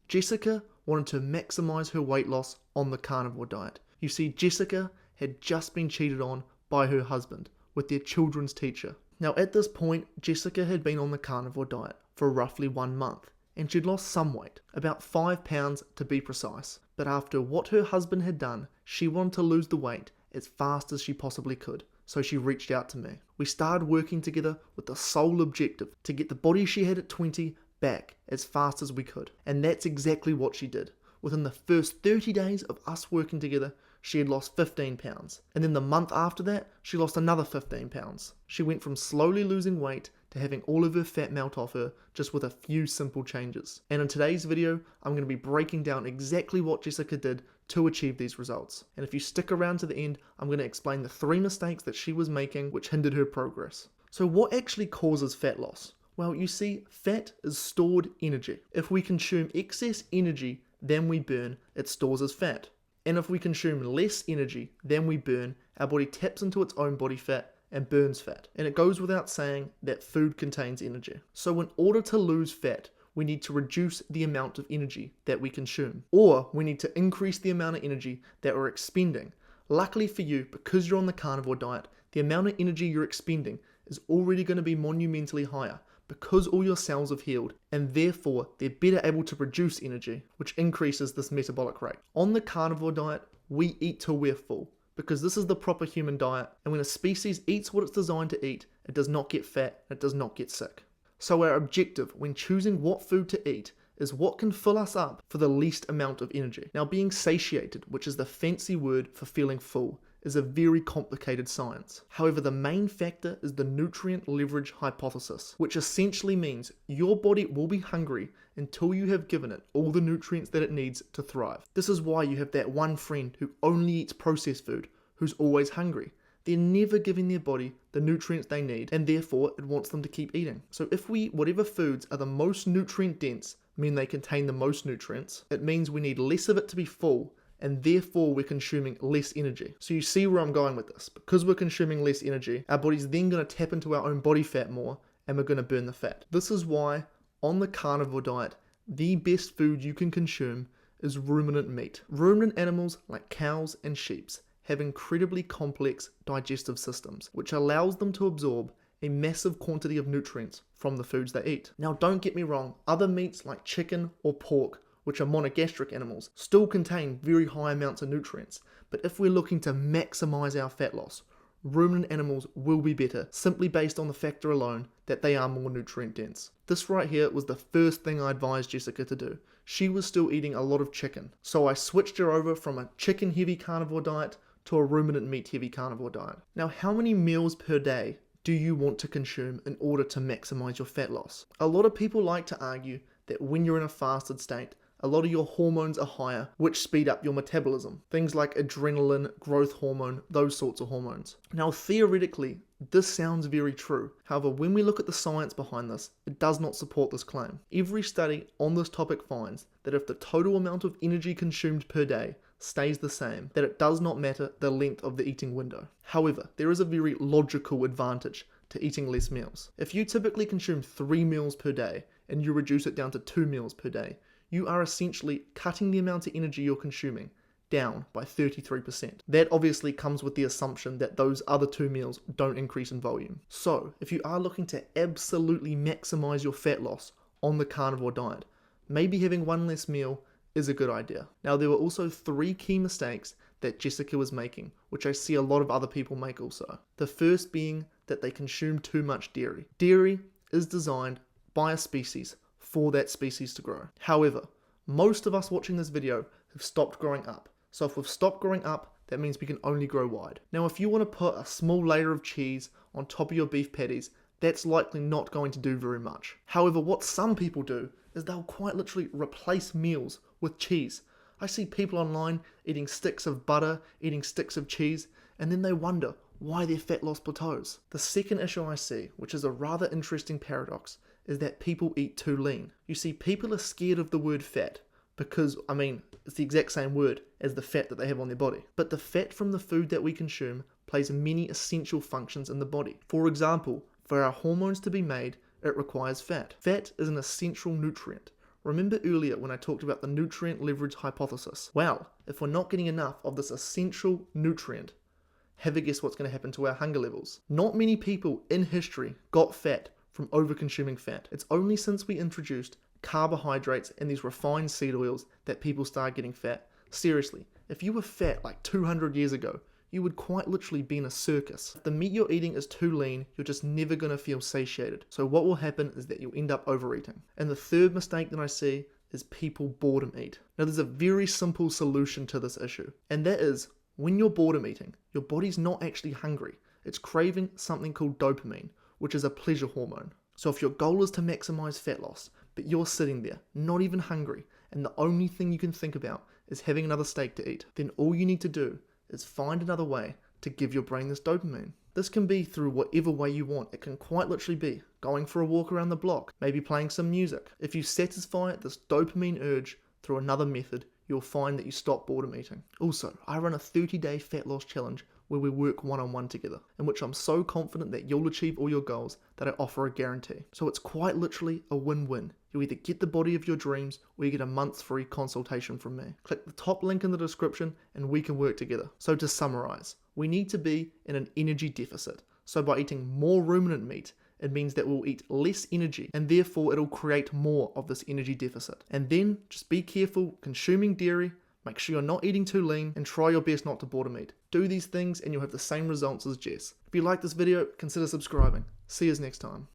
Jessica wanted to maximize her weight loss on the carnivore diet. You see, Jessica had just been cheated on by her husband with their children's teacher. Now at this point, Jessica had been on the carnivore diet for roughly 1 month, and she'd lost some weight, about 5 pounds to be precise. But after what her husband had done, she wanted to lose the weight as fast as she possibly could, so she reached out to me. We started working together with the sole objective to get the body she had at 20 back as fast as we could. And that's exactly what she did. Within the first 30 days of us working together, she had lost 15 pounds. And then the month after that, she lost another 15 pounds. She went from slowly losing weight to having all of her fat melt off her just with a few simple changes. And in today's video, I'm going to be breaking down exactly what Jessica did to achieve these results. And if you stick around to the end, I'm going to explain the 3 mistakes that she was making which hindered her progress. So what actually causes fat loss? Well, you see, fat is stored energy. If we consume excess energy than we burn, it stores as fat. And if we consume less energy than we burn, our body taps into its own body fat and burns fat. And it goes without saying that food contains energy. So in order to lose fat, we need to reduce the amount of energy that we consume. Or we need to increase the amount of energy that we're expending. Luckily for you, because you're on the carnivore diet, the amount of energy you're expending is already going to be monumentally higher, because all your cells have healed, and therefore they're better able to produce energy, which increases this metabolic rate. On the carnivore diet, we eat till we're full, because this is the proper human diet, and when a species eats what it's designed to eat, it does not get fat, it does not get sick. So our objective when choosing what food to eat is what can fill us up for the least amount of energy. Now, being satiated, which is the fancy word for feeling full, is a very complicated science. However, the main factor is the nutrient leverage hypothesis, which essentially means your body will be hungry until you have given it all the nutrients that it needs to thrive. This is why you have that one friend who only eats processed food, who's always hungry. They're never giving their body the nutrients they need, and therefore it wants them to keep eating. So if we eat whatever foods are the most nutrient dense, mean they contain the most nutrients, it means we need less of it to be full, and therefore we're consuming less energy. So you see where I'm going with this. Because we're consuming less energy, our body's then going to tap into our own body fat more, and we're going to burn the fat. This is why, on the carnivore diet, the best food you can consume is ruminant meat. Ruminant animals like cows and sheep have incredibly complex digestive systems, which allows them to absorb a massive quantity of nutrients from the foods they eat. Now don't get me wrong, other meats like chicken or pork, which are monogastric animals, still contain very high amounts of nutrients. But if we're looking to maximize our fat loss, ruminant animals will be better, simply based on the factor alone that they are more nutrient dense. This right here was the first thing I advised Jessica to do. She was still eating a lot of chicken, so I switched her over from a chicken heavy carnivore diet to a ruminant meat heavy carnivore diet. Now, how many meals per day do you want to consume in order to maximize your fat loss? A lot of people like to argue that when you're in a fasted state, a lot of your hormones are higher, which speed up your metabolism. Things like adrenaline, growth hormone, those sorts of hormones. Now, theoretically, this sounds very true. However, when we look at the science behind this, it does not support this claim. Every study on this topic finds that if the total amount of energy consumed per day stays the same, that it does not matter the length of the eating window. However, there is a very logical advantage to eating less meals. If you typically consume 3 meals per day and you reduce it down to 2 meals per day, you are essentially cutting the amount of energy you're consuming down by 33%. That obviously comes with the assumption that those other 2 meals don't increase in volume. So, if you are looking to absolutely maximize your fat loss on the carnivore diet, maybe having one less meal is a good idea. Now, there were also 3 key mistakes that Jessica was making, which I see a lot of other people make also. The first being that they consume too much dairy. Dairy is designed by a species for that species to grow. However, most of us watching this video have stopped growing up. So if we've stopped growing up, that means we can only grow wide. Now, if you want to put a small layer of cheese on top of your beef patties, that's likely not going to do very much. However, what some people do is they'll quite literally replace meals with cheese. I see people online eating sticks of butter, eating sticks of cheese, and then they wonder why their fat loss plateaus. The second issue I see, which is a rather interesting paradox, is that people eat too lean. You see, people are scared of the word fat because, it's the exact same word as the fat that they have on their body. But the fat from the food that we consume plays many essential functions in the body. For example, for our hormones to be made, it requires fat. Fat is an essential nutrient. Remember earlier when I talked about the nutrient leverage hypothesis? Well, if we're not getting enough of this essential nutrient, have a guess what's going to happen to our hunger levels? Not many people in history got fat from over-consuming fat. It's only since we introduced carbohydrates and these refined seed oils that people started getting fat. Seriously, if you were fat like 200 years ago, you would quite literally be in a circus. If the meat you're eating is too lean, you're just never going to feel satiated. So what will happen is that you'll end up overeating. And the third mistake that I see is people boredom eat. Now there's a very simple solution to this issue, and that is when you're boredom eating, your body's not actually hungry. It's craving something called dopamine, which is a pleasure hormone. So if your goal is to maximize fat loss, but you're sitting there, not even hungry, and the only thing you can think about is having another steak to eat, then all you need to do is find another way to give your brain this dopamine. This can be through whatever way you want. It can quite literally be going for a walk around the block, maybe playing some music. If you satisfy this dopamine urge through another method, you'll find that you stop boredom eating. Also, I run a 30-day fat loss challenge where we work one-on-one together, in which I'm so confident that you'll achieve all your goals that I offer a guarantee. So it's quite literally a win-win. You either get the body of your dreams or you get a month's free consultation from me. Click the top link in the description and we can work together. So to summarize, we need to be in an energy deficit. So by eating more ruminant meat, it means that we'll eat less energy and therefore it'll create more of this energy deficit. And then just be careful consuming dairy, make sure you're not eating too lean, and try your best not to boredom eat. Do these things and you'll have the same results as Jess. If you like this video, consider subscribing. See you next time.